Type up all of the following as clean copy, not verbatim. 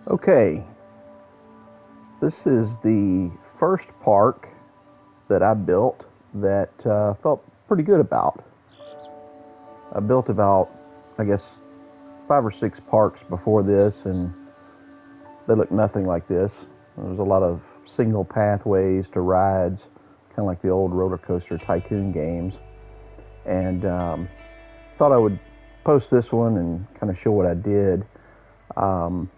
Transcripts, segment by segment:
Okay, this is the first park that I built that felt pretty good about. I built about, I guess, 5 or 6 parks before this, and they look nothing like this. There's a lot of single pathways to rides, kind of like the old roller coaster tycoon games. And thought I would post this one and kind of show what I did. Um,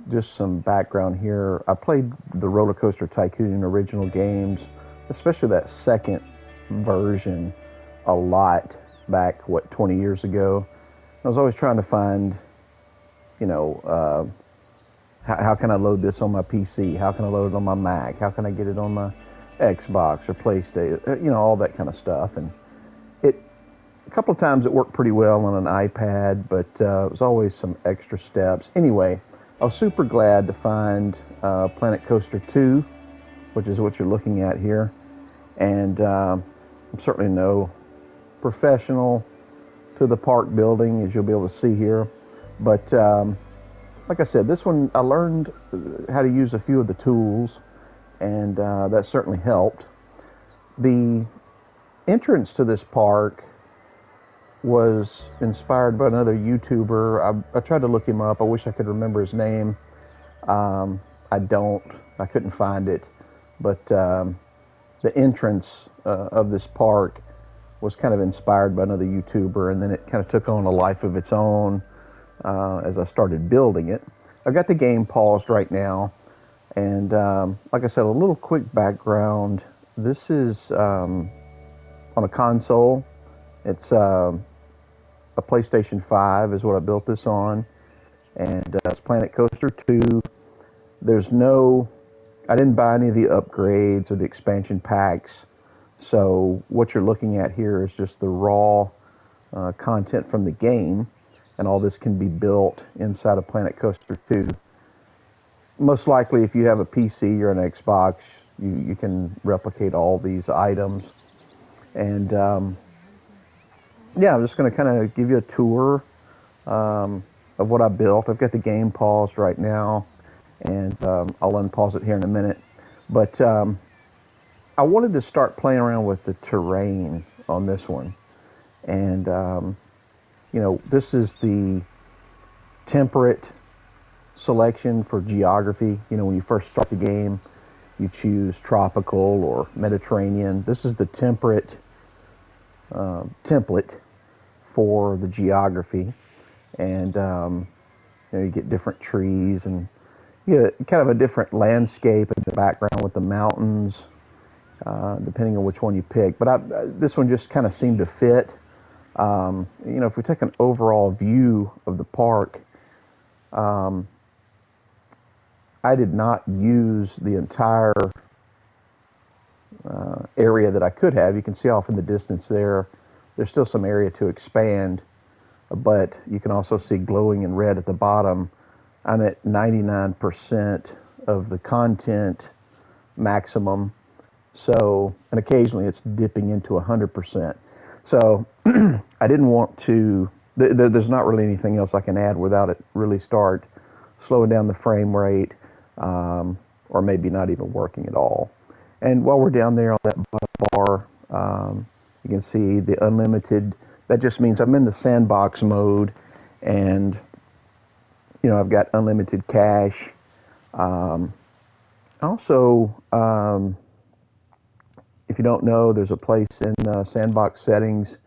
just some background here. I played the Roller Coaster Tycoon original games, especially that second version, a lot back, 20 years ago. I was always trying to find, you know, how can I load this on my PC? How can I load it on my Mac? How can I get it on my Xbox or PlayStation? All that kind of stuff. And it, a couple of times it worked pretty well on an iPad, but it was always some extra steps. Anyway, I was super glad to find Planet Coaster 2, which is what you're looking at here. And I'm certainly no professional to the park building, as you'll be able to see here. But like I said, this one I learned how to use a few of the tools, and that certainly helped. The entrance to this park was inspired by another YouTuber. I tried to look him up. I wish I could remember his name. Um, I don't. I couldn't find it. But the entrance of this park was kind of inspired by another YouTuber, and then it kind of took on a life of its own as I started building it. I've got the game paused right now, and like I said, a little quick background. This is on a console. It's a PlayStation 5 is what I built this on, and it's Planet Coaster 2. There's no, I didn't buy any of the upgrades or the expansion packs, so what you're looking at here is just the raw content from the game, and all this can be built inside of Planet Coaster 2. Most likely, if you have a PC or an Xbox, you can replicate all these items. And yeah, I'm just going to kind of give you a tour of what I built. I've got the game paused right now, and I'll unpause it here in a minute. But I wanted to start playing around with the terrain on this one. And, this is the temperate selection for geography. When you first start the game, you choose tropical or Mediterranean. This is the temperate template for the geography. And you get different trees, and you get kind of a different landscape in the background with the mountains, depending on which one you pick. But this one just kind of seemed to fit. If we take an overall view of the park, um, I did not use the entire area that I could have. You can see off in the distance there, there's still some area to expand, but you can also see glowing in red at the bottom. I'm at 99% of the content maximum. So, and occasionally it's dipping into 100%. So I didn't want to, there's not really anything else I can add without it really start slowing down the frame rate, or maybe not even working at all. And while we're down there on that bottom bar, you can see the unlimited. That just means I'm in the sandbox mode, and I've got unlimited cash. Um, Also, if you don't know, there's a place in sandbox settings.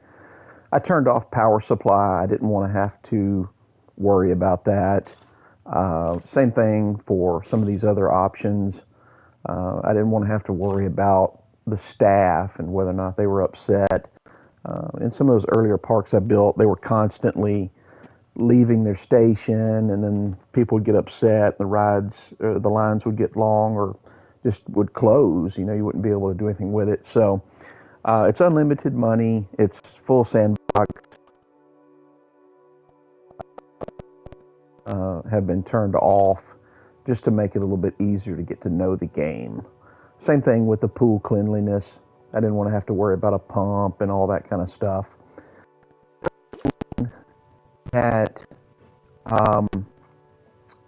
I turned off power supply. I didn't want to have to worry about that. Same thing for some of these other options. I didn't want to have to worry about the staff and whether or not they were upset. In some of those earlier parks I built, they were constantly leaving their station, and then people would get upset. The lines would get long, or just would close. You wouldn't be able to do anything with it. So it's unlimited money. It's full sandbox. Have been turned off just to make it a little bit easier to get to know the game. Same thing with the pool cleanliness. I didn't want to have to worry about a pump and all that kind of stuff. At um,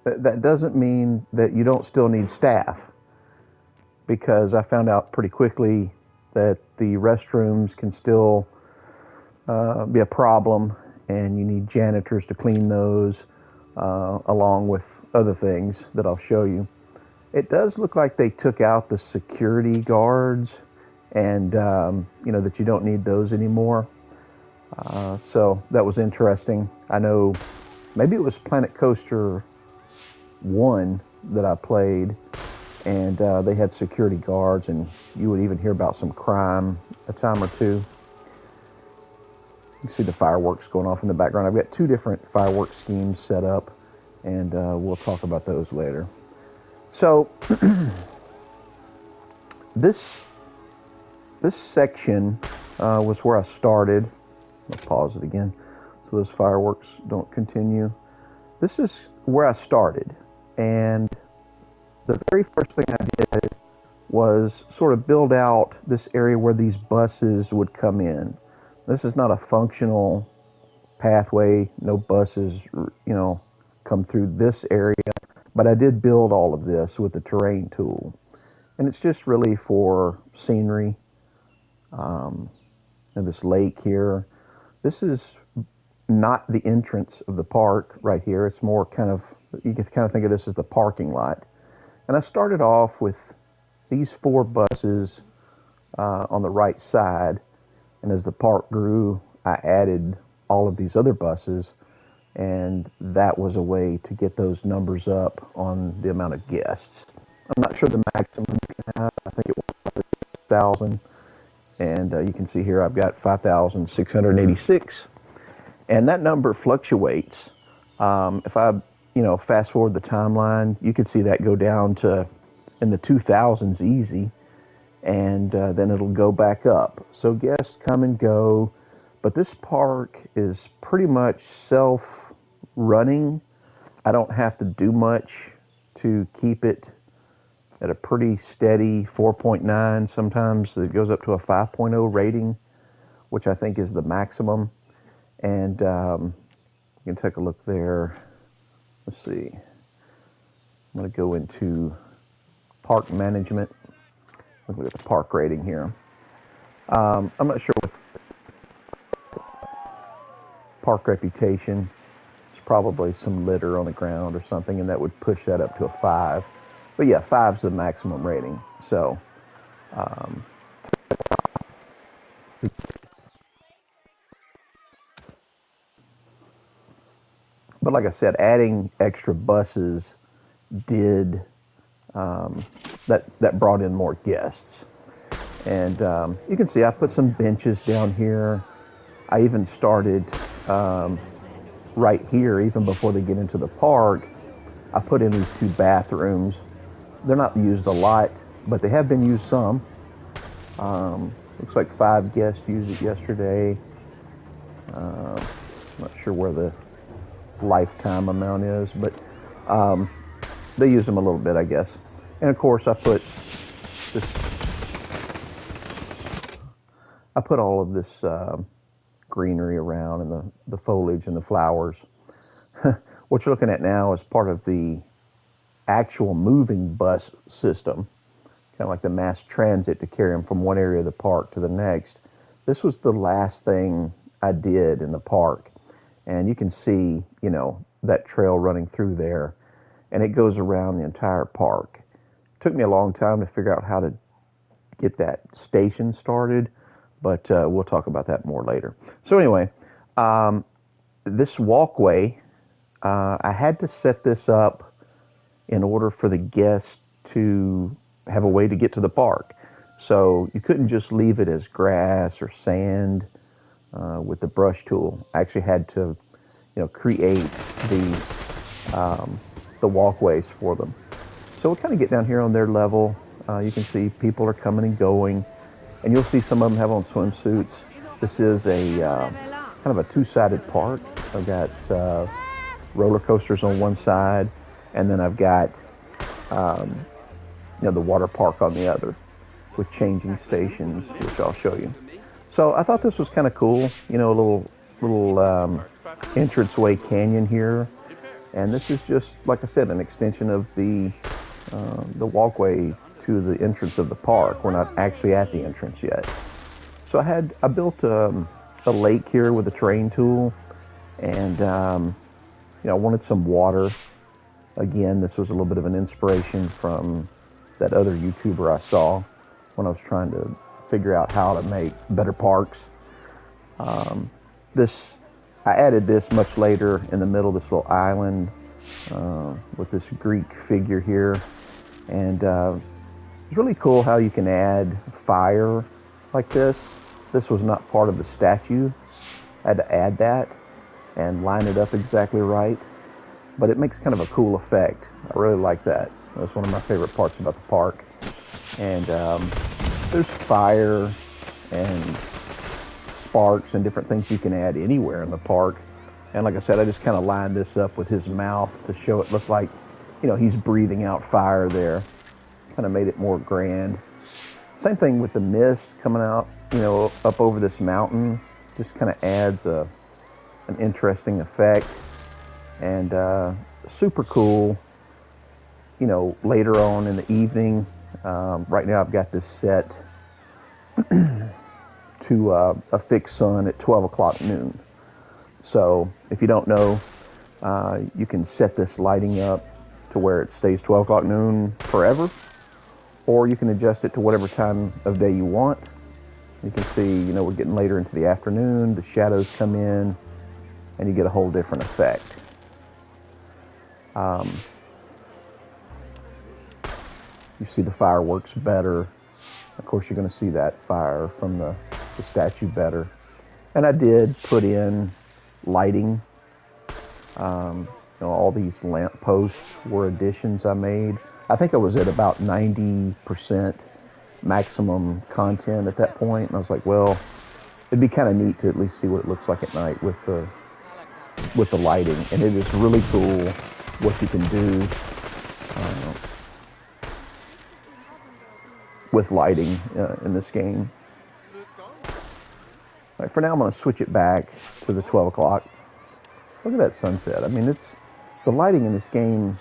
That doesn't mean that you don't still need staff, because I found out pretty quickly that the restrooms can still be a problem, and you need janitors to clean those, along with other things that I'll show you. It does look like they took out the security guards, and that you don't need those anymore. So that was interesting. I know maybe it was Planet Coaster 1 that I played, and they had security guards, and you would even hear about some crime a time or two. You see the fireworks going off in the background. I've got two different fireworks schemes set up, and we'll talk about those later. So this section was where I started. Let's pause it again so those fireworks don't continue. This is where I started, and the very first thing I did was sort of build out this area where these buses would come in. This is not a functional pathway. No buses, come through this area, but I did build all of this with the terrain tool, and it's just really for scenery. And this lake here. This is not the entrance of the park right here. It's more you can kind of think of this as the parking lot. And I started off with these 4 buses on the right side. And as the park grew, I added all of these other buses. And that was a way to get those numbers up on the amount of guests. I'm not sure the maximum you can have. I think it was 1,000. And you can see here I've got 5,686. And that number fluctuates. If I, fast forward the timeline, you could see that go down to in the 2,000s easy. And then it'll go back up. So guests come and go. But this park is pretty much self-running. I don't have to do much to keep it at a pretty steady 4.9. Sometimes it goes up to a 5.0 rating, which I think is the maximum. And you can take a look there. Let's see. I'm going to go into park management. Look at the park rating here. I'm not sure what park reputation. It's probably some litter on the ground or something, and that would push that up to a 5. But yeah, 5's the maximum rating. So, but like I said, adding extra buses did that brought in more guests. And you can see I put some benches down here. I even started right here, even before they get into the park. I put in these 2 bathrooms. They're not used a lot, but they have been used some. Looks like 5 guests used it yesterday. Not sure where the lifetime amount is, but they use them a little bit, I guess. And of course, I put all of this greenery around, and the foliage and the flowers. What you're looking at now is part of the actual moving bus system, kind of like the mass transit to carry them from one area of the park to the next. This was the last thing I did in the park, and you can see, that trail running through there, and it goes around the entire park. It took me a long time to figure out how to get that station started, but we'll talk about that more later. So anyway, this walkway, I had to set this up in order for the guests to have a way to get to the park. So you couldn't just leave it as grass or sand with the brush tool. I actually had to, create the walkways for them. So we'll kind of get down here on their level. You can see people are coming and going, and you'll see some of them have on swimsuits. This is a kind of a 2-sided park. I've got roller coasters on one side, and then I've got the water park on the other, with changing stations, which I'll show you. So I thought this was kind of cool. A little entranceway canyon here. And this is just, like I said, an extension of the walkway to the entrance of the park. We're not actually at the entrance yet. So I built a lake here with a terrain tool, and I wanted some water. Again, this was a little bit of an inspiration from that other YouTuber I saw when I was trying to figure out how to make better parks. This I added this much later in the middle of this little island with this Greek figure here, and it's really cool how you can add fire like this. This was not part of the statue. I had to add that and line it up exactly right, but it makes kind of a cool effect. I really like that. That's one of my favorite parts about the park. And there's fire and sparks and different things you can add anywhere in the park. And like I said, I just kind of lined this up with his mouth to show it looked like, he's breathing out fire there. Kind of made it more grand. Same thing with the mist coming out, up over this mountain. Just kind of adds an interesting effect. And super cool, later on in the evening. Right now I've got this set to a fixed sun at 12 o'clock noon. So if you don't know, you can set this lighting up to where it stays 12 o'clock noon forever, or you can adjust it to whatever time of day you want. You can see, we're getting later into the afternoon, the shadows come in, and you get a whole different effect. You see the fireworks better. Of course, you're going to see that fire from the statue better. And I did put in lighting. All these lamp posts were additions I made. I think I was at about 90% maximum content at that point. And I was like, well, it'd be kind of neat to at least see what it looks like at night with the lighting. And it is really cool what you can do with lighting in this game. All right, for now, I'm going to switch it back to the 12 o'clock. Look at that sunset. I mean, the lighting in this game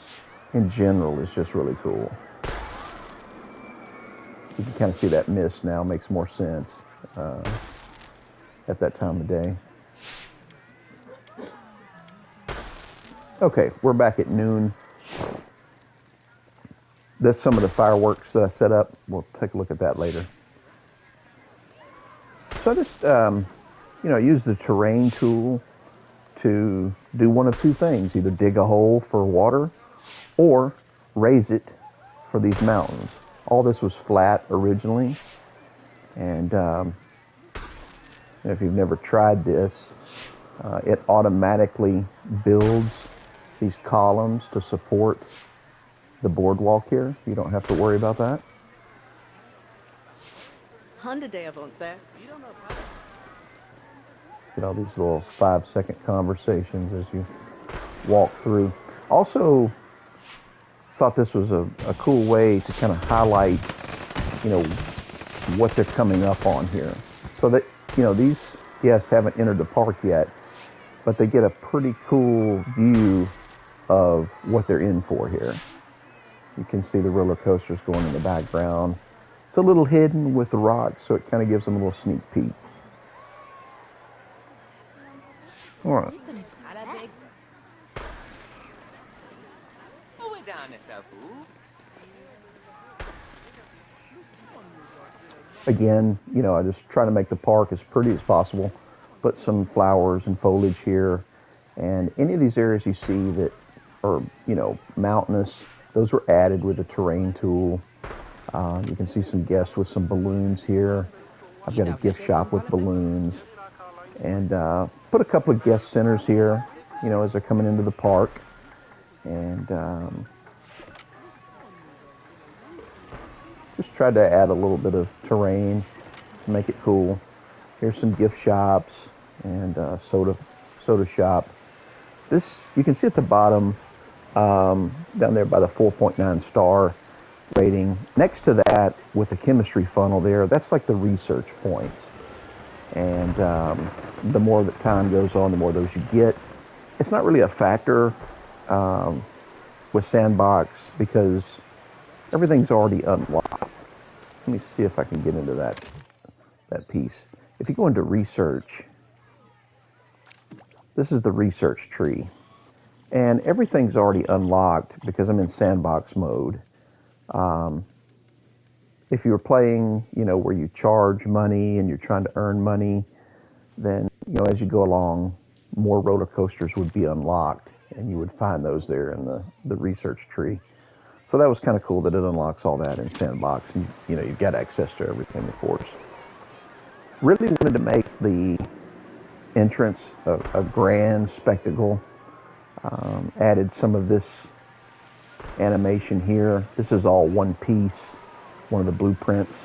in general is just really cool. You can kind of see that mist now. Makes more sense at that time of day. Okay, we're back at noon. That's some of the fireworks that I set up. We'll take a look at that later. So I just, use the terrain tool to do one of two things. Either dig a hole for water or raise it for these mountains. All this was flat originally. And if you've never tried this, it automatically builds these columns to support the boardwalk here. You don't have to worry about that. Get all these little 5-second conversations as you walk through. Also, thought this was a cool way to kind of highlight, what they're coming up on here. So that, these guests haven't entered the park yet, but they get a pretty cool view of what they're in for here. You can see the roller coasters going in the background. It's a little hidden with the rocks, so it kind of gives them a little sneak peek. All right. Again, I just try to make the park as pretty as possible. Put some flowers and foliage here. And any of these areas you see that are, mountainous, those were added with the terrain tool. You can see some guests with some balloons here. I've got a gift shop with balloons. And put a couple of guest centers here, as they're coming into the park. And just tried to add a little bit of terrain to make it cool. Here's some gift shops and soda shop. This, you can see at the bottom, down there by the 4.9 star rating. Next to that, with the chemistry funnel there, that's like the research points. And the more that time goes on, the more those you get. It's not really a factor with Sandbox because everything's already unlocked. Let me see if I can get into that piece. If you go into research, this is the research tree. And everything's already unlocked because I'm in sandbox mode. If you're playing, where you charge money and you're trying to earn money, then, as you go along, more roller coasters would be unlocked and you would find those there in the research tree. So that was kind of cool that it unlocks all that in sandbox. And, you've got access to everything, of course. Really wanted to make the entrance a grand spectacle. Added some of this animation here. This is all one piece, one of the blueprints.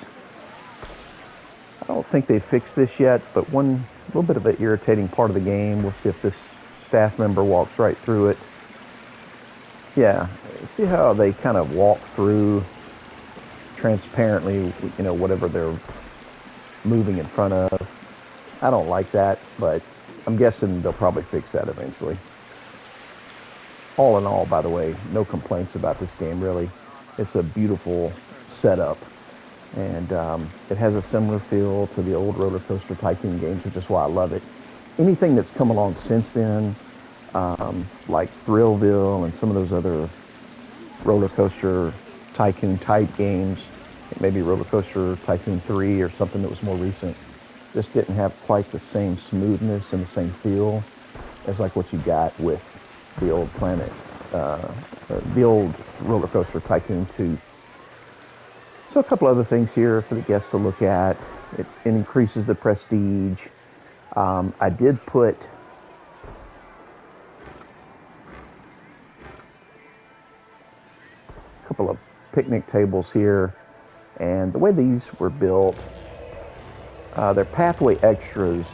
I don't think they fixed this yet, but one little bit of an irritating part of the game. We'll see if this staff member walks right through it. Yeah, see how they kind of walk through transparently, whatever they're moving in front of. I don't like that, but I'm guessing they'll probably fix that eventually. All in all, by the way, no complaints about this game, really. It's a beautiful setup, and it has a similar feel to the old Roller Coaster Tycoon games, which is why I love it. Anything that's come along since then, like Thrillville and some of those other Roller Coaster Tycoon type games, maybe Roller Coaster Tycoon 3 or something that was more recent, just didn't have quite the same smoothness and the same feel as like what you got with the old the old Roller Coaster Tycoon 2. So a couple other things here for the guests to look at. It increases the prestige. I did put a couple of picnic tables here, and the way these were built, they're pathway extras,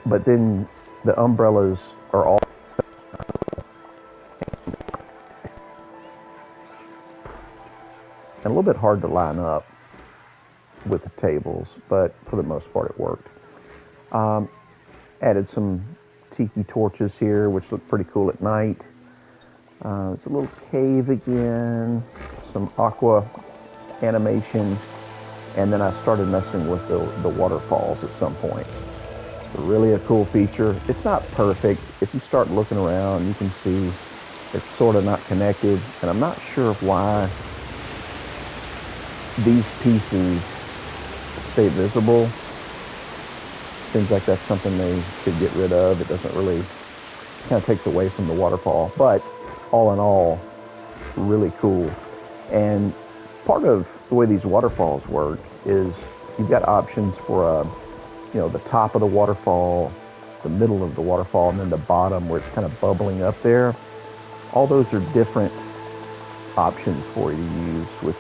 but then the umbrellas are all and a little bit hard to line up with the tables, but for the most part it worked. Added some tiki torches here, which look pretty cool at night. It's a little cave again, some aqua animation, and then I started messing with the waterfalls at some point. Really a cool feature. It's not perfect. If you start looking around, you can see it's sort of not connected, and I'm not sure why these pieces stay visible. Seems like that's something they should get rid of. It doesn't really, kind of takes away from the waterfall, but all in all, really cool. And part of the way these waterfalls work is you've got options for the top of the waterfall, the middle of the waterfall, and then the bottom where it's kind of bubbling up there. All those are different options for you to use, which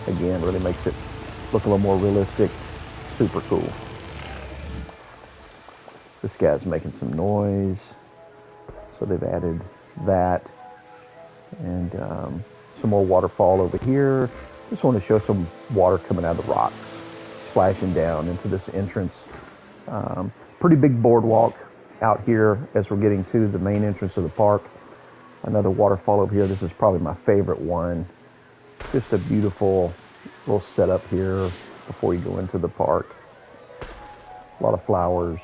again really makes it look a little more realistic. Super cool. This guy's making some noise, so they've added that. And some more waterfall over here. Just want to show some water coming out of the rocks, splashing down into this entrance. Pretty big boardwalk out here as we're getting to the main entrance of the park. Another waterfall over here. This is probably my favorite one. Just a beautiful little setup here before you go into the park. A lot of flowers.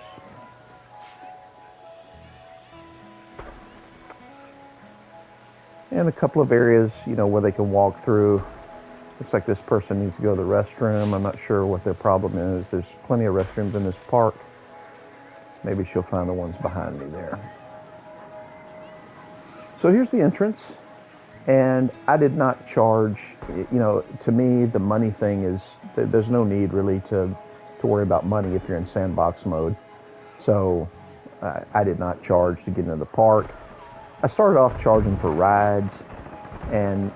And a couple of areas, where they can walk through. Looks like this person needs to go to the restroom. I'm not sure what their problem is. There's plenty of restrooms in this park. Maybe she'll find the ones behind me there. So here's the entrance. And I did not charge, to me, the money thing is, there's no need really to worry about money if you're in sandbox mode. So I did not charge to get into the park. I started off charging for rides, and,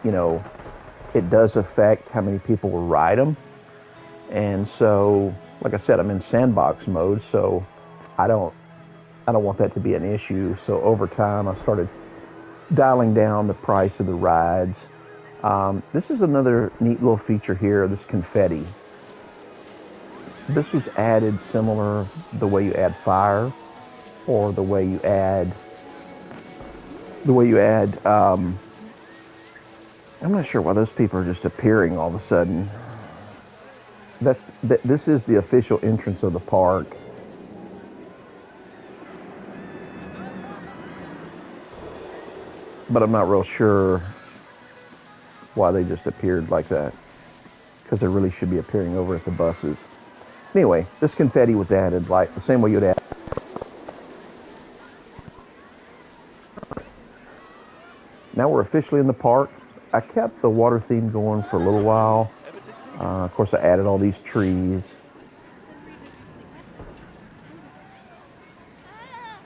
it does affect how many people will ride them. And so, like I said, I'm in sandbox mode, so I don't want that to be an issue. So over time, I started dialing down the price of the rides. This is another neat little feature here, this confetti. This was added similar the way you add fire or the way you add the way you add, I'm not sure why those people are just appearing all of a sudden. This is the official entrance of the park. But I'm not real sure why they just appeared like that, because they really should be appearing over at the buses. Anyway, this confetti was added like the same way you'd add. Now we're officially in the park. I kept the water theme going for a little while. Of course, I added all these trees.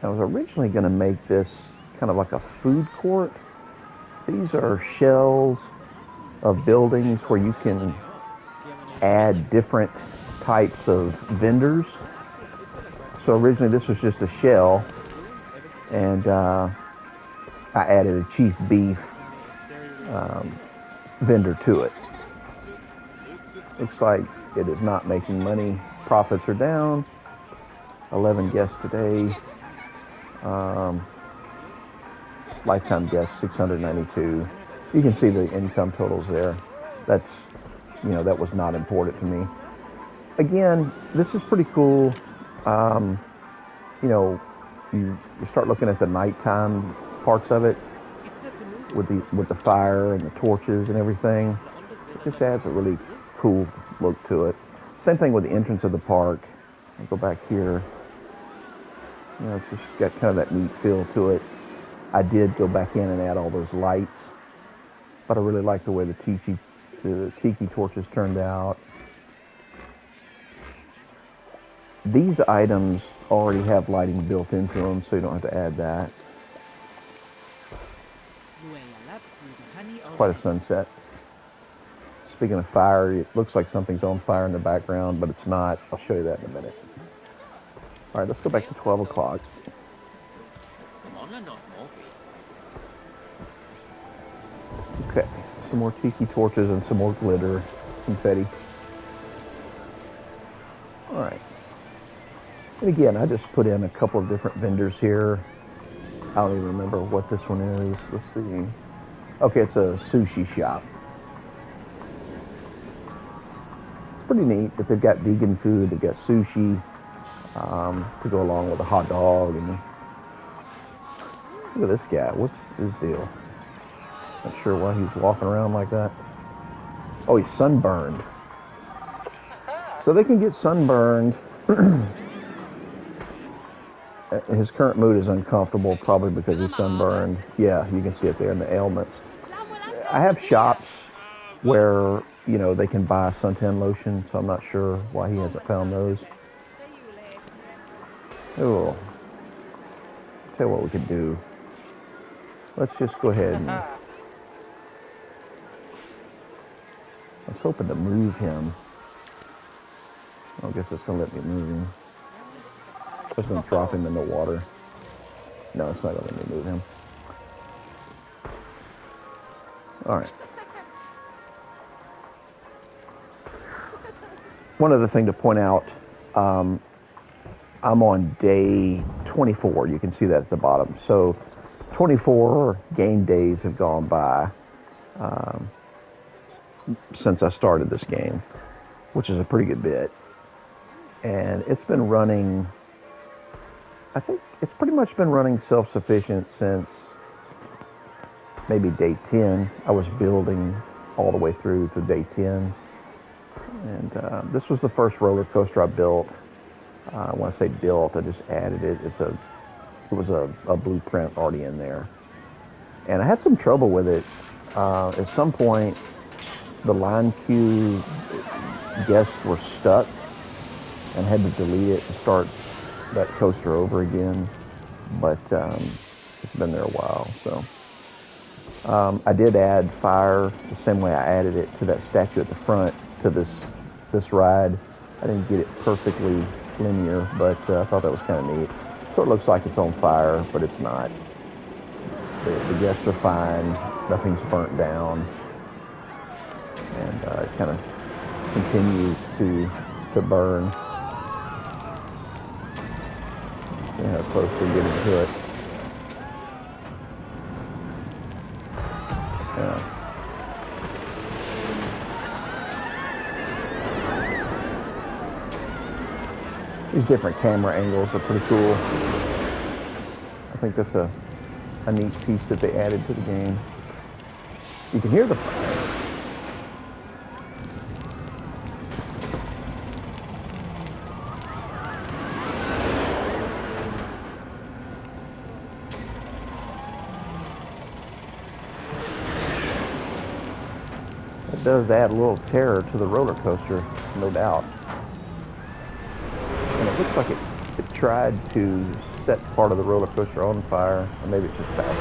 I was originally going to make this kind of like a food court. These are shells of buildings where you can add different types of vendors. So originally this was just a shell, and I added a chief beef vendor to it. Looks like it is not making money. Profits are down. 11 guests today. Lifetime guests 692. You can see the income totals there. That's, that was not important to me. Again, this is pretty cool. You start looking at the nighttime parts of it with the fire and the torches and everything. It just adds a really cool look to it. Same thing with the entrance of the park. I'll go back here. It's just got kind of that neat feel to it. I did go back in and add all those lights, but I really like the way the tiki torches turned out. These items already have lighting built into them, so you don't have to add that. Quite a sunset. Speaking of fire, it looks like something's on fire in the background, but it's not. I'll show you that in a minute. All right, let's go back to 12 o'clock. Okay, some more tiki torches and some more glitter, confetti. All right. And again, I just put in a couple of different vendors here. I don't even remember what this one is. Let's see. Okay, it's a sushi shop. It's pretty neat that they've got vegan food. They've got sushi to go along with a hot dog. And look at this guy. What's his deal? Not sure why he's walking around like that. Oh, he's sunburned. So they can get sunburned. His current mood is uncomfortable, probably because he's sunburned. Yeah, you can see it there in the ailments. I have shops where, they can buy suntan lotion, so I'm not sure why he hasn't found those. Oh, tell you what we can do. Let's just go ahead and... I was hoping to move him. I guess it's going to let me move him. I was going to drop him in the water. No, it's not going to let me move him. All right. One other thing to point out, I'm on day 24. You can see that at the bottom. So 24 game days have gone by since I started this game, which is a pretty good bit. And it's been running, I think it's pretty much been running self-sufficient since maybe day 10. I was building all the way through to day 10. And this was the first roller coaster I built. When I say built, I just added it. It was a blueprint already in there. And I had some trouble with it. At some point, the line queue guests were stuck and had to delete it to start that coaster over again. But it's been there a while, so. I did add fire the same way I added it to that statue at the front to this ride. I didn't get it perfectly linear, but I thought that was kind of neat. So it looks like it's on fire, but it's not. The guests are fine. Nothing's burnt down. And it kind of continues to burn. See how close we get into it. Yeah. These different camera angles are pretty cool. I think that's a neat piece that they added to the game. You can hear the it does add a little terror to the roller coaster, no doubt. And it looks like it tried to set part of the roller coaster on fire, or maybe it's just fast.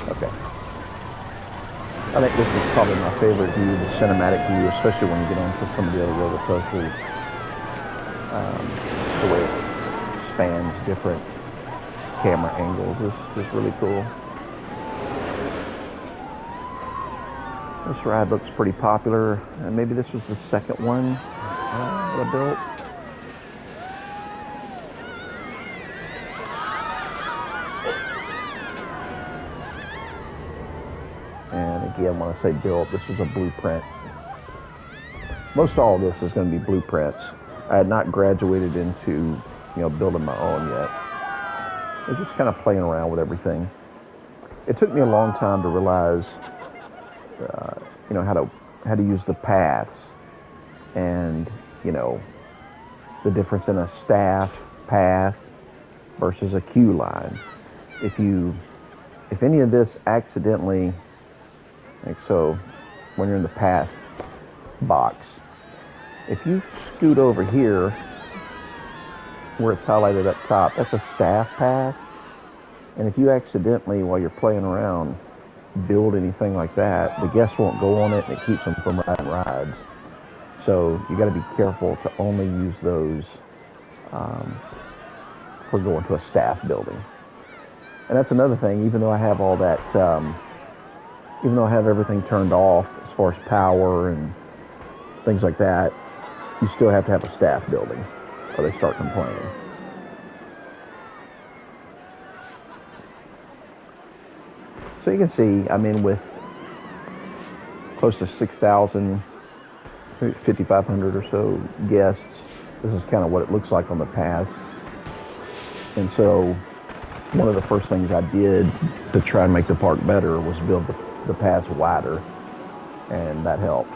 Okay. I think this is probably my favorite view, the cinematic view, especially when you get onto some of the other roller coasters. The way it spans different camera angles is really cool. This ride looks pretty popular, and maybe this was the second one that I built. And again, when I say built, this is a blueprint. Most all of this is going to be blueprints. I had not graduated into, building my own yet. I was just kind of playing around with everything. It took me a long time to realize, how to use the paths, and the difference in a staff path versus a queue line. If any of this accidentally, like so, when you're in the path box, if you scoot over here where it's highlighted up top, that's a staff path. And if you accidentally, while you're playing around, build anything like that, the guests won't go on it, and it keeps them from riding rides. So you got to be careful to only use those for going to a staff building. And that's another thing, even though I have all that, even though I have everything turned off as far as power and things like that, you still have to have a staff building or they start complaining. So you can see, with close to 6,000, 5,500 or so guests, this is kind of what it looks like on the paths. And so one of the first things I did to try and make the park better was build the paths wider, and that helped.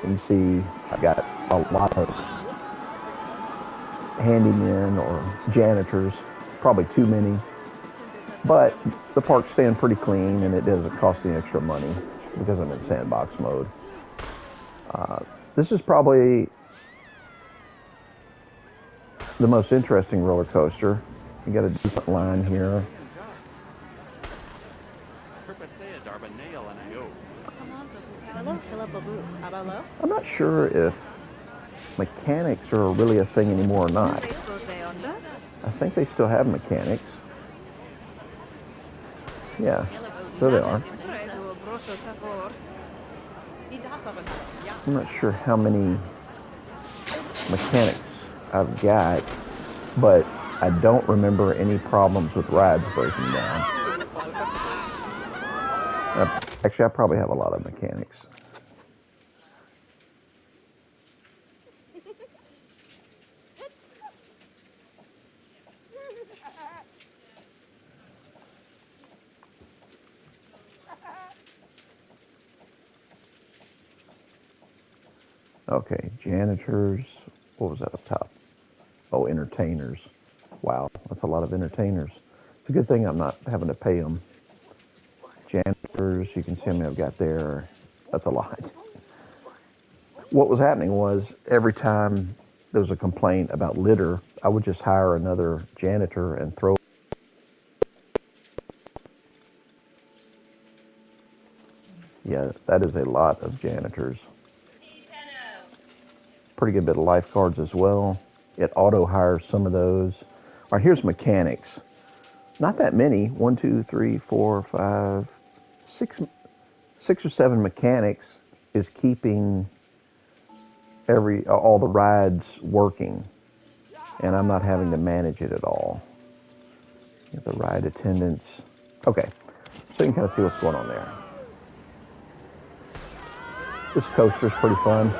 And you see I've got a lot of handymen or janitors, probably too many, but the park's staying pretty clean and it doesn't cost any extra money because I'm in sandbox mode. This is probably the most interesting roller coaster. You got a decent line here. I'm not sure if mechanics are really a thing anymore or not. I think they still have mechanics. Yeah, there they are. I'm not sure how many mechanics I've got, but I don't remember any problems with rides breaking down. Actually, I probably have a lot of mechanics. Okay, janitors. What was that up top? Oh, entertainers. Wow, that's a lot of entertainers. It's a good thing I'm not having to pay them. Janitors, you can see how many I've got there. That's a lot. What was happening was every time there was a complaint about litter, I would just hire another janitor and throw. Yeah, that is a lot of janitors. Pretty good bit of lifeguards as well. It auto hires some of those. All right, here's mechanics. Not that many. 1, 2, 3, 4, 5, 6 or 7 mechanics is keeping all the rides working, and I'm not having to manage it at all. The ride attendants. Okay, so you can kind of see what's going on there. This coaster is pretty fun.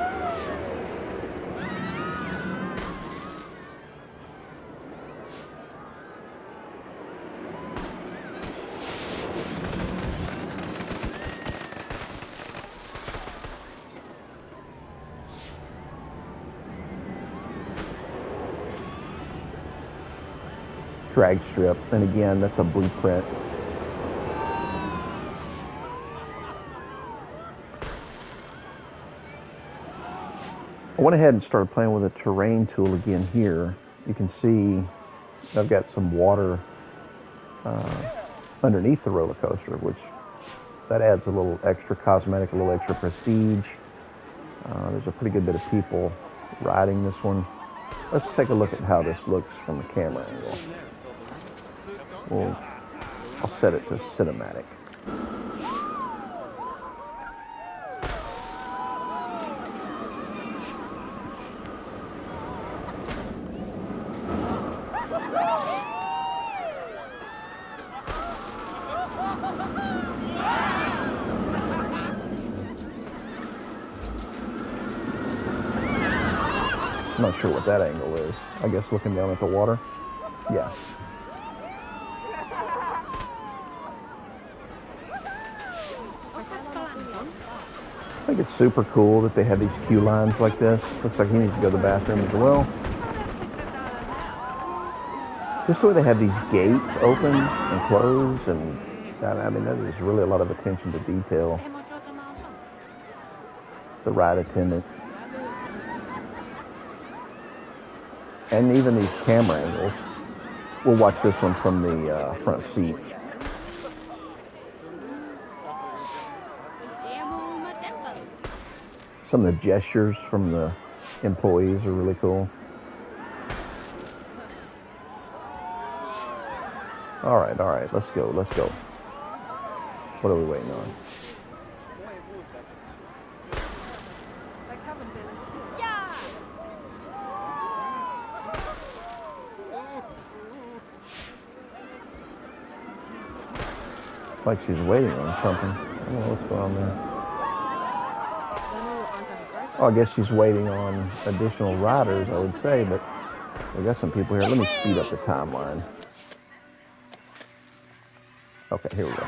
Drag strip, and again, that's a blueprint. I went ahead and started playing with a terrain tool again here. You can see I've got some water underneath the roller coaster, which that adds a little extra cosmetic, a little extra prestige. There's a pretty good bit of people riding this one. Let's take a look at how this looks from the camera angle. I'll set it to cinematic. I'm not sure what that angle is. I guess looking down at the water. Yeah. I think it's super cool that they have these queue lines like this. Looks like he needs to go to the bathroom as well. Just the way they have these gates open and close, and I mean, that is really a lot of attention to detail. The ride attendant. And even these camera angles. We'll watch this one from the front seat. Some of the gestures from the employees are really cool. All right, let's go. What are we waiting on? Like she's waiting on something. I don't know what's going on there. Oh, I guess she's waiting on additional riders, I would say, but we got some people here. Let me speed up the timeline. Okay, here we go.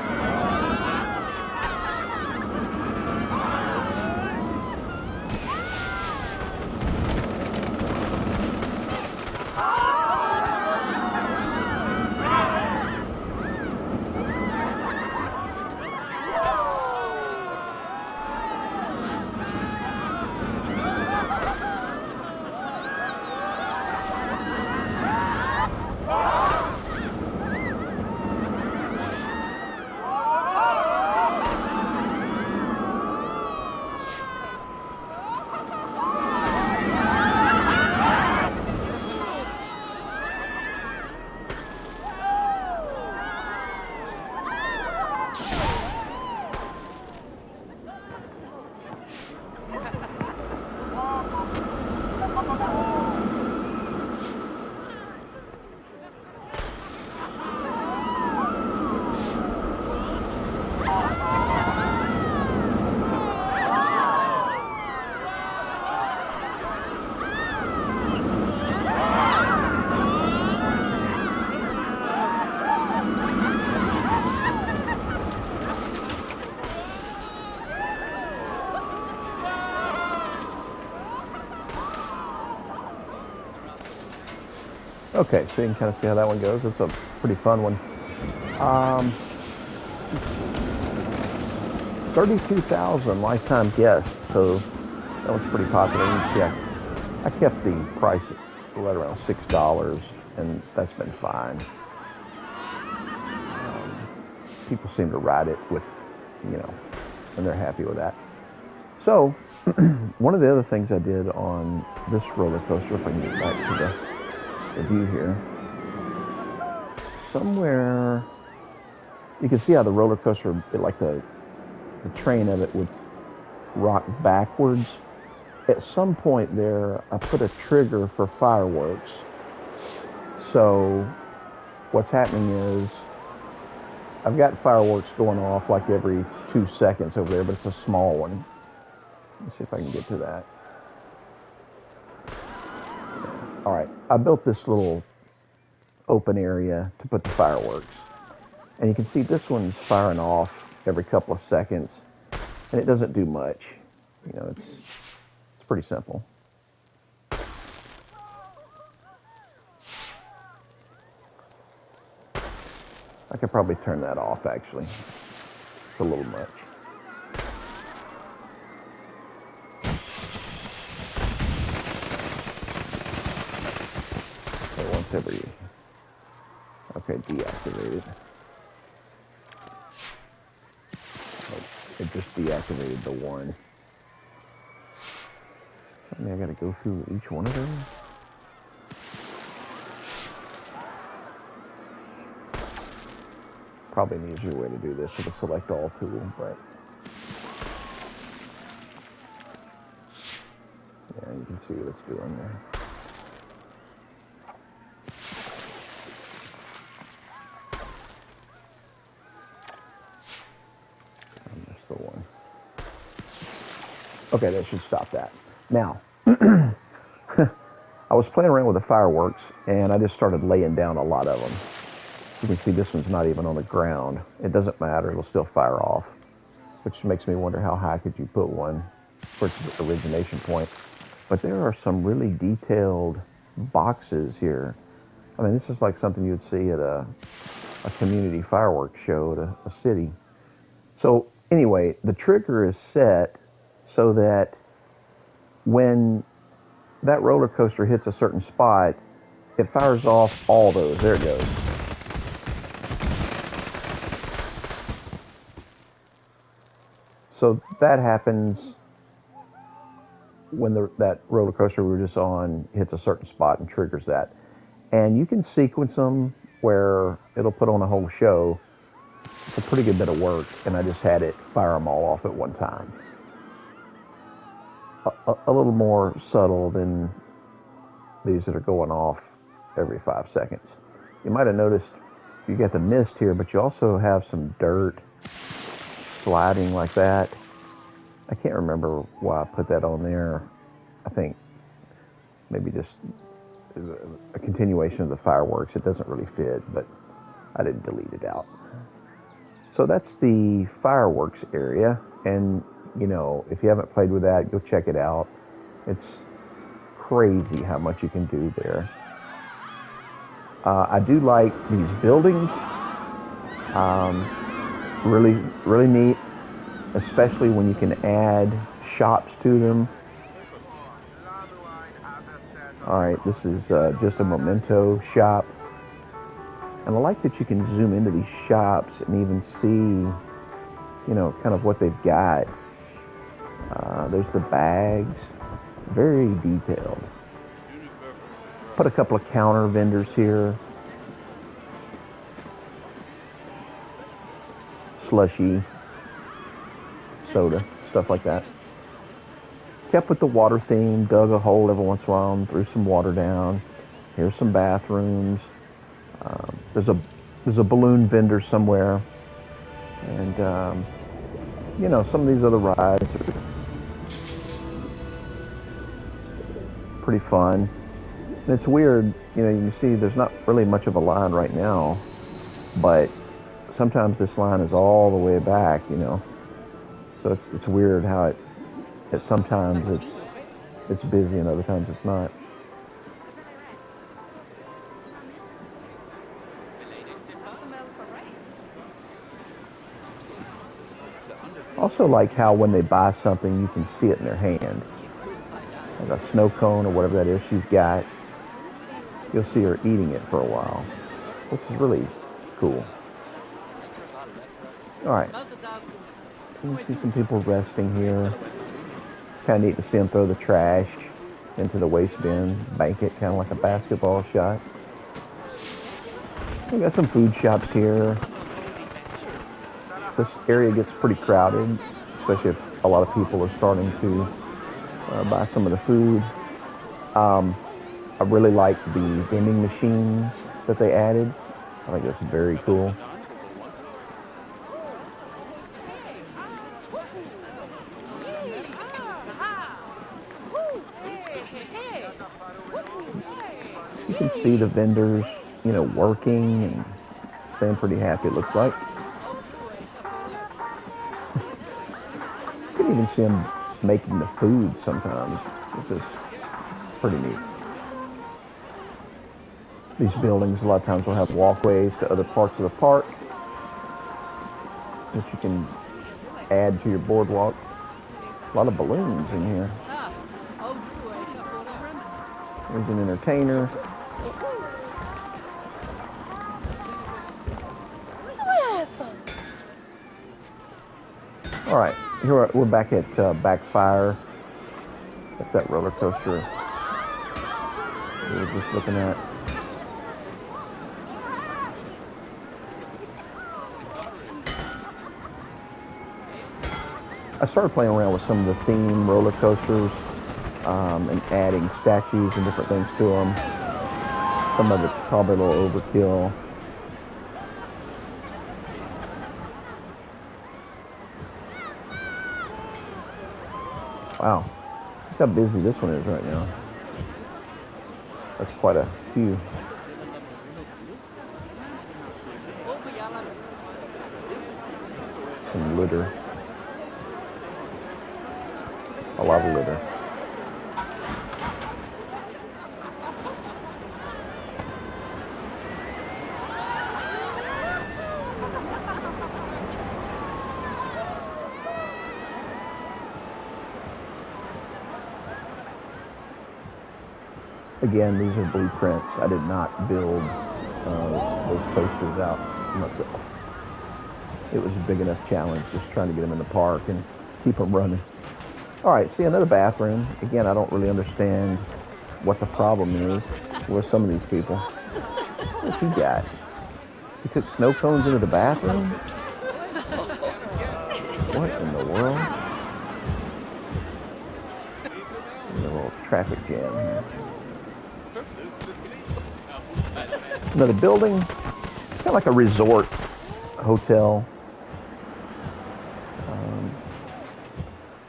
Okay, so you can kind of see how that one goes. It's a pretty fun one. 32,000 lifetime guests, so that one's pretty popular. You can see I kept the price right around $6, and that's been fine. People seem to ride it with, and they're happy with that. So, one of the other things I did on this roller coaster, if I can get back to the view here, somewhere you can see how the roller coaster, like the train of it would rock backwards. At some point there, I put a trigger for fireworks. So what's happening is I've got fireworks going off like every 2 seconds over there, but it's a small one. Let's see if I can get to that. All right, I built this little open area to put the fireworks. And you can see this one's firing off every couple of seconds, and it doesn't do much. You know, it's pretty simple. I could probably turn that off, actually. It's a little much. Okay, once every... Okay, deactivated. Oh, it just deactivated the one. I mean, I gotta go through each one of them? Probably an easier way to do this with a select all tool, but yeah, you can see what it's doing there. I missed the one. Okay, that should stop that. Now, I was playing around with the fireworks, and I just started laying down a lot of them. You can see this one's not even on the ground. It doesn't matter, it'll still fire off, which makes me wonder how high could you put one for its origination point. But there are some really detailed boxes here. I mean, this is like something you'd see at a community fireworks show at a city. So anyway, the trigger is set so that when that roller coaster hits a certain spot, it fires off all those. There it goes. So that happens when that roller coaster we were just on hits a certain spot and triggers that. And you can sequence them where it'll put on a whole show. It's a pretty good bit of work, and I just had it fire them all off at one time. A little more subtle than these that are going off every 5 seconds. You might have noticed you got the mist here, but you also have some dirt sliding like that. I can't remember why I put that on there. I think maybe just a continuation of the fireworks. It doesn't really fit, but I didn't delete it out. So that's the fireworks area, and you know, if you haven't played with that, go check it out. It's crazy how much you can do there. I do like these buildings. Really neat, especially when you can add shops to them. All right, this is just a memento shop. And I like that you can zoom into these shops and even see, you know, kind of what they've got. There's the bags, very detailed. Put a couple of counter vendors here. Slushy, soda, stuff like that. Kept with the water theme, dug a hole every once in a while and threw some water down. Here's some bathrooms. There's a balloon vendor somewhere. And, you know, some of these other rides are pretty fun. And it's weird, you know, you can see there's not really much of a line right now, but sometimes this line is all the way back, you know. So it's weird how it sometimes it's busy and other times it's not. Also like how when they buy something, you can see it in their hand. Like a snow cone or whatever that is she's got. You'll see her eating it for a while, which is really cool. All right. You can see some people resting here. It's kind of neat to see them throw the trash into the waste bin, bank it kind of like a basketball shot. We got some food shops here. This area gets pretty crowded, especially if a lot of people are starting to buy some of the food. I really like the vending machines that they added. I think that's very cool. can see the vendors, working and staying pretty happy, it looks like. You can even see them making the food sometimes, which is pretty neat. These buildings a lot of times will have walkways to other parts of the park that you can add to your boardwalk. A lot of balloons in here. There's an entertainer. All right, here we're back at Backfire. That's that roller coaster we were just looking at. I started playing around with some of the theme roller coasters and adding statues and different things to them. Some of it's probably a little overkill. Wow, look how busy this one is right now. That's quite a few. Some litter. A lot of litter. Again, these are blueprints. I did not build those coasters out myself. It was a big enough challenge just trying to get them in the park and keep them running. All right, see another bathroom. Again, I don't really understand what the problem is with some of these people. What's he got? He took snow cones into the bathroom? What in the world? There's a little traffic jam here. Another building, kind of like a resort hotel.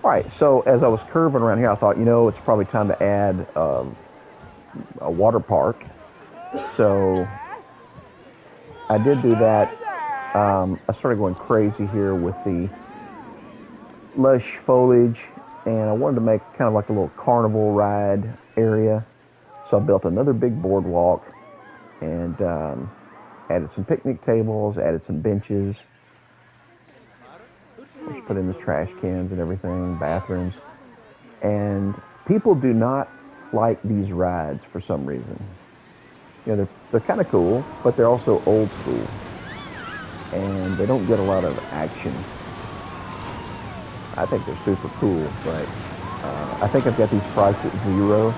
All right, so as I was curving around here, I thought, it's probably time to add a water park. So I did do that. I started going crazy here with the lush foliage, and I wanted to make kind of like a little carnival ride area. So I built another big boardwalk and added some picnic tables, added some benches. Let's put in the trash cans and everything, bathrooms. And people do not like these rides for some reason. They're kind of cool, but they're also old school. And they don't get a lot of action. I think they're super cool, but I think I've got these priced at 0.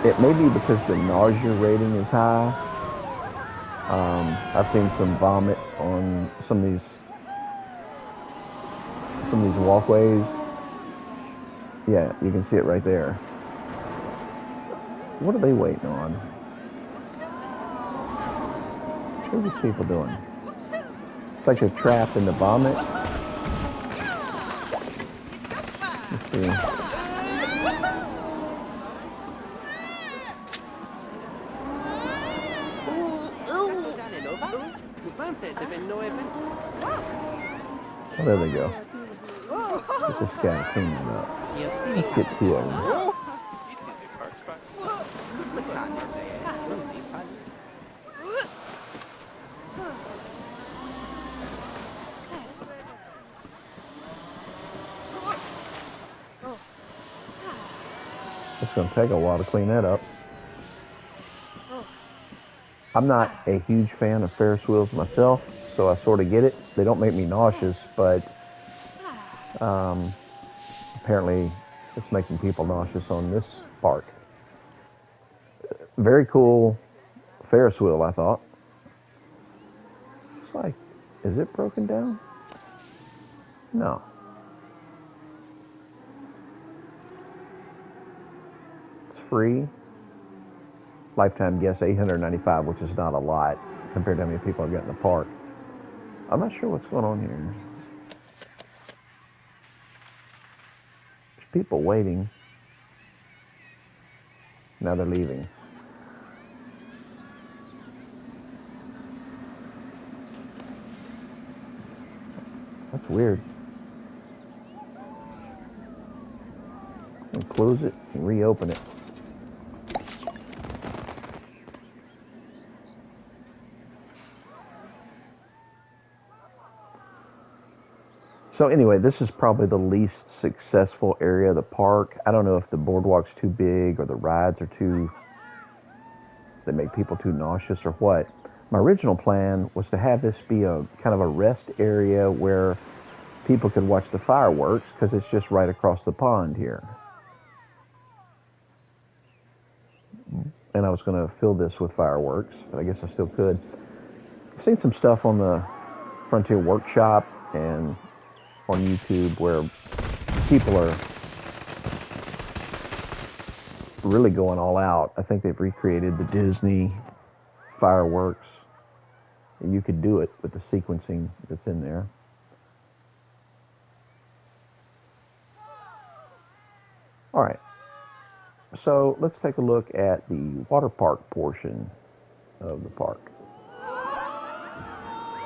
It may be because the nausea rating is high. I've seen some vomit on some of these walkways. Yeah, you can see it right there. What are they waiting on? What are these people doing? It's like they're trapped in the vomit. Let's see. Oh, there they go. Get this guy cleaning up. Let's get 2 of them. It's going to take a while to clean that up. I'm not a huge fan of Ferris wheels myself, so I sort of get it. They don't make me nauseous, but apparently it's making people nauseous on this park. Very cool Ferris wheel, I thought. It's like, is it broken down? No. It's free. Lifetime guest $895, which is not a lot compared to how many people I've got in the park. I'm not sure what's going on here. There's people waiting. Now they're leaving. That's weird. And close it and reopen it. So anyway, this is probably the least successful area of the park. I don't know if the boardwalk's too big or the rides are they make people too nauseous or what. My original plan was to have this be a kind of a rest area where people could watch the fireworks because it's just right across the pond here. And I was going to fill this with fireworks, but I guess I still could. I've seen some stuff on the Frontier Workshop and on YouTube where people are really going all out. I think they've recreated the Disney fireworks. And you could do it with the sequencing that's in there. All right. So let's take a look at the water park portion of the park.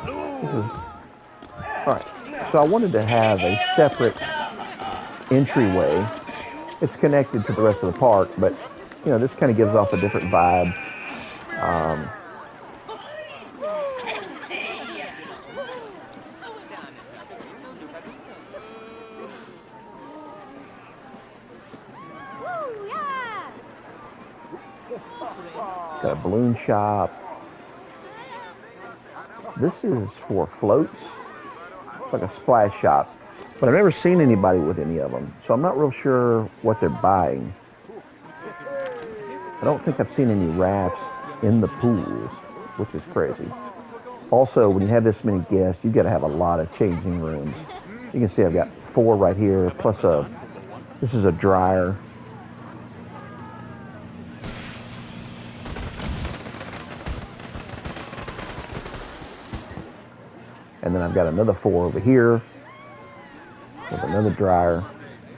All right. So I wanted to have a separate entryway. It's connected to the rest of the park, but you know, this kind of gives off a different vibe. Got a balloon shop. This is for floats. It's like a splash shop. But I've never seen anybody with any of them, so I'm not real sure what they're buying. I don't think I've seen any rafts in the pools, which is crazy. Also, when you have this many guests, you've got to have a lot of changing rooms. You can see I've got 4 right here, plus this is a dryer. And then I've got another 4 over here with another dryer.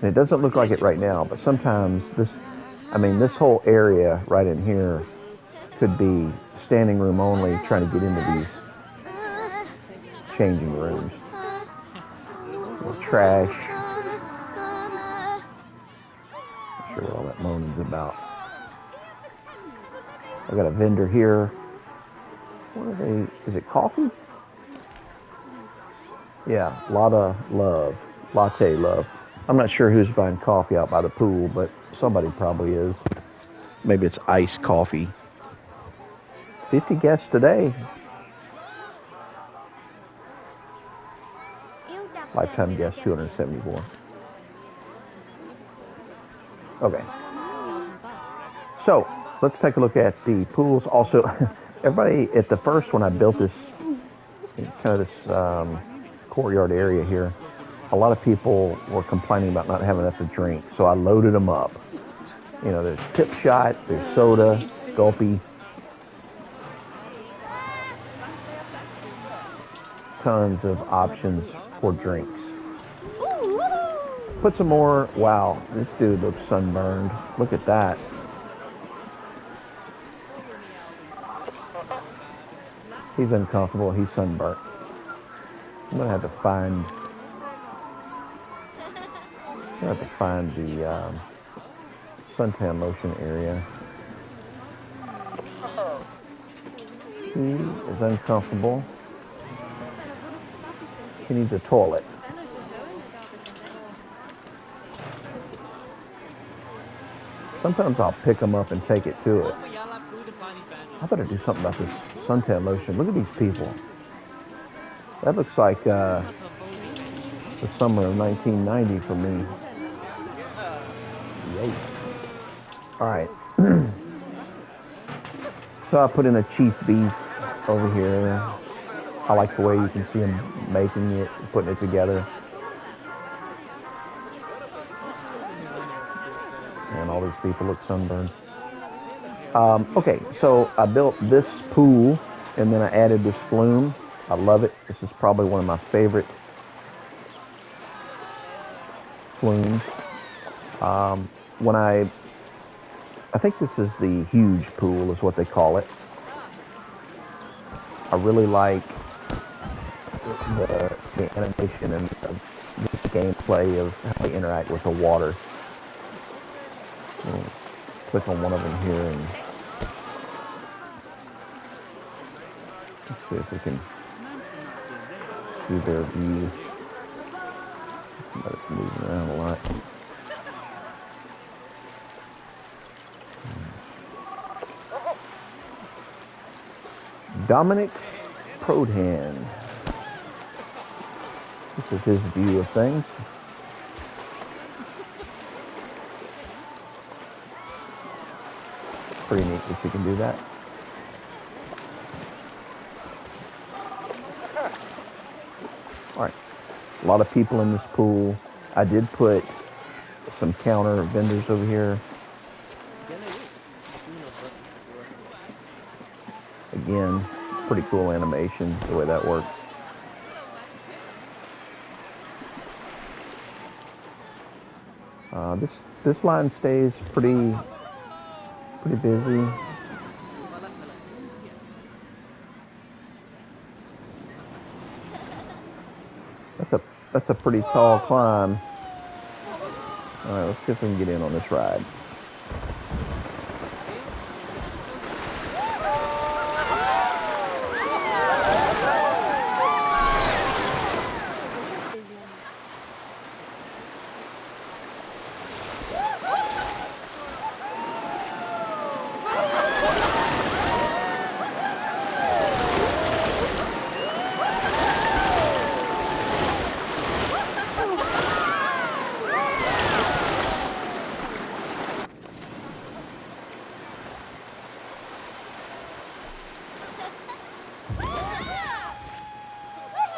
And it doesn't look like it right now, but sometimes this whole area right in here could be standing room only, trying to get into these changing rooms. With trash. Not sure what all that moaning's about. I've got a vendor here. What are they? Is it coffee? Yeah, latte love. I'm not sure who's buying coffee out by the pool, but somebody probably is. Maybe it's iced coffee. 50 guests today. Lifetime guest 274. Okay. So let's take a look at the pools. Also, everybody at the first when I built this kind of this courtyard area here, a lot of people were complaining about not having enough to drink, so I loaded them up. You know, there's Tip Shot, there's soda, Gulpy, tons of options for drinks. Put some more. Wow, this dude looks sunburned. Look at that. He's uncomfortable. He's sunburnt. I'm gonna have to find the suntan lotion area. He is uncomfortable. He needs a toilet. Sometimes I'll pick him up and take it to it. I better do something about this suntan lotion. Look at these people. That looks like the summer of 1990 for me. Yikes. All right. So I put in a chief beef over here. I like the way you can see him making it, putting it together. And all these people look sunburned. Okay, so I built this pool and then I added this flume. I love it. This is probably one of my favorite flumes. When I I think this is the huge pool is what they call it. I really like the animation and the gameplay of how they interact with the water. We'll click on one of them here and let's see if we can see their view. But it's moving around a lot. Dominic Prodhan. This is his view of things. Pretty neat that you can do that. All right, a lot of people in this pool. I did put some counter vendors over here. Again, pretty cool animation, the way that works. This line stays pretty busy. That's a pretty tall climb. All right, let's see if we can get in on this ride.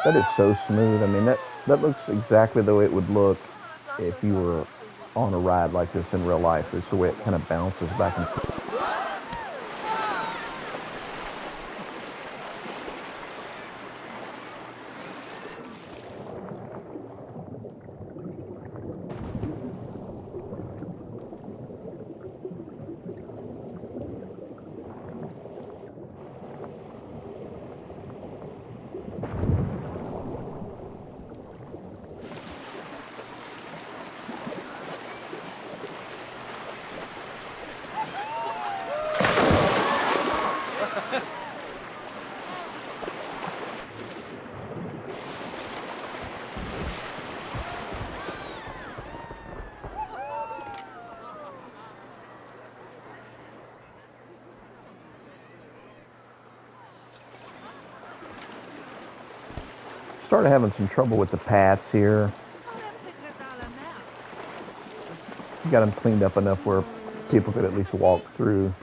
That is so smooth. I mean, that looks exactly the way it would look if you were on a ride like this in real life. It's the way it kind of bounces back and forth. Started having some trouble with the paths here. Got them cleaned up enough where people could at least walk through.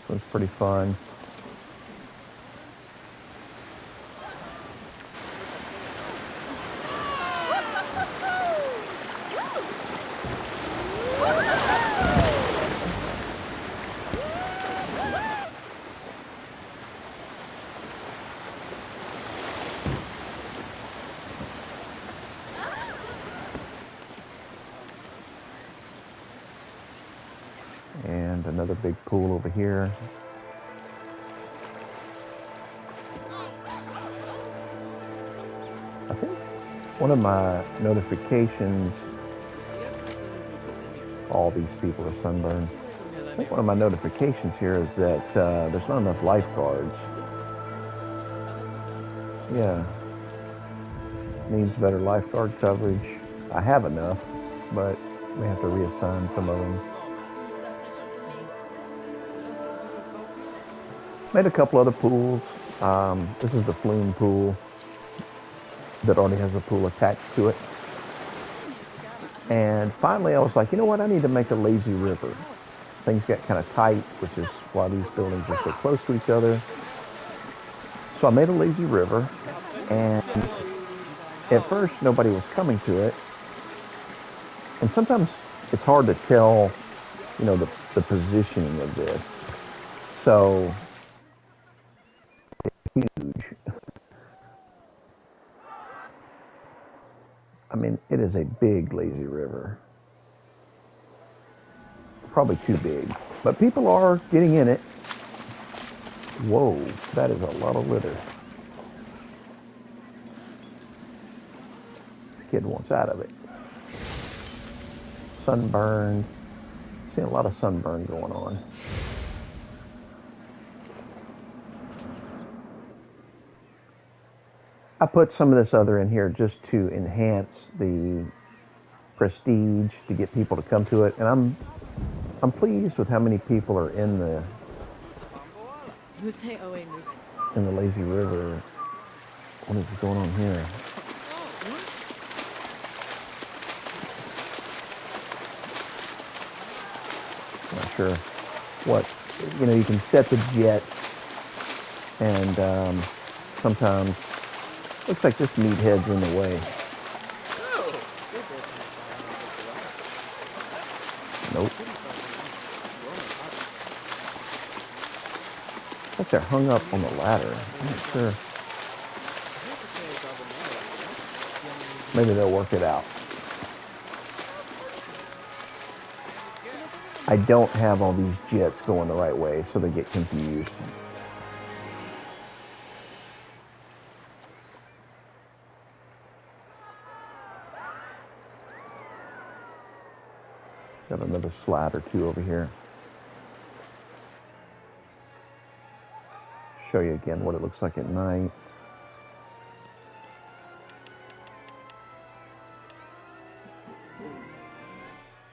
It was pretty fun. And another big pool over here. I think one of my notifications, all these people are sunburned. I think one of my notifications here is that there's not enough lifeguards. Yeah, needs better lifeguard coverage. I have enough, but we have to reassign some of them. Made a couple other pools. This is the flume pool that already has a pool attached to it. And finally, I was like, you know what? I need to make a lazy river. Things got kind of tight, which is why these buildings are so close to each other. So I made a lazy river, and at first nobody was coming to it. And sometimes it's hard to tell, you know, the positioning of this. So huge. mean, it is a big lazy river. Probably too big, but people are getting in it. Whoa, that is a lot of litter. This kid wants out of it. Sunburned. Seeing a lot of sunburn going on. I put some of this other in here just to enhance the prestige, to get people to come to it, and I'm pleased with how many people are in the lazy river. What is going on here? Not sure what, you can set the jets, and sometimes looks like this meathead's in the way. Nope. Like they're hung up on the ladder. I'm not sure. Maybe they'll work it out. I don't have all these jets going the right way, so they get confused. Got another slide or two over here. Show you again what it looks like at night.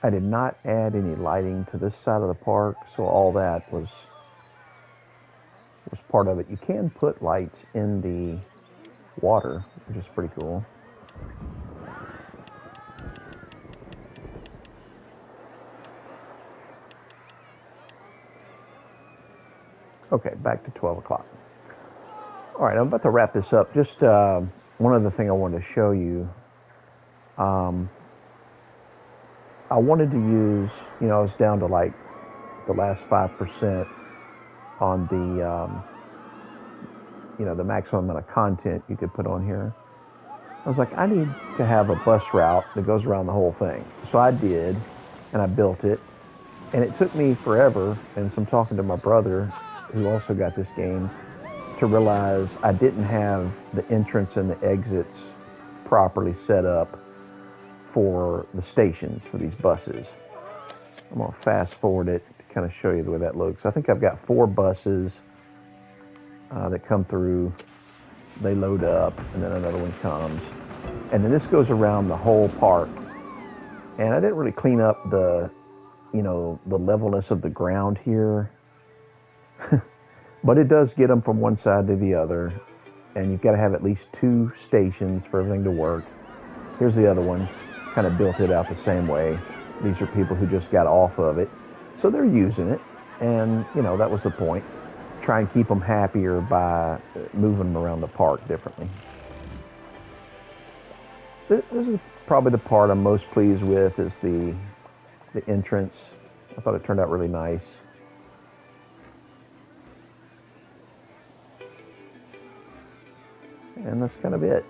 I did not add any lighting to this side of the park, so all that was part of it. You can put lights in the water, which is pretty cool. Okay, back to 12 o'clock. All right, I'm about to wrap this up. Just one other thing I wanted to show you. I wanted to use, I was down to like the last 5% on the maximum amount of content you could put on here. I was like, I need to have a bus route that goes around the whole thing. So I did, and I built it. And it took me forever, and some talking to my brother, who also got this game, to realize I didn't have the entrance and the exits properly set up for the stations for these buses. I'm gonna fast forward it to kind of show you the way that looks. I think I've got 4 buses that come through. They load up, and then another one comes. And then this goes around the whole park. And I didn't really clean up the levelness of the ground here. But it does get them from one side to the other. And you've got to have at least 2 stations for everything to work. Here's the other one. Kind of built it out the same way. These are people who just got off of it. So they're using it. And, that was the point. Try and keep them happier by moving them around the park differently. This is probably the part I'm most pleased with, is the entrance. I thought it turned out really nice. And that's kind of it.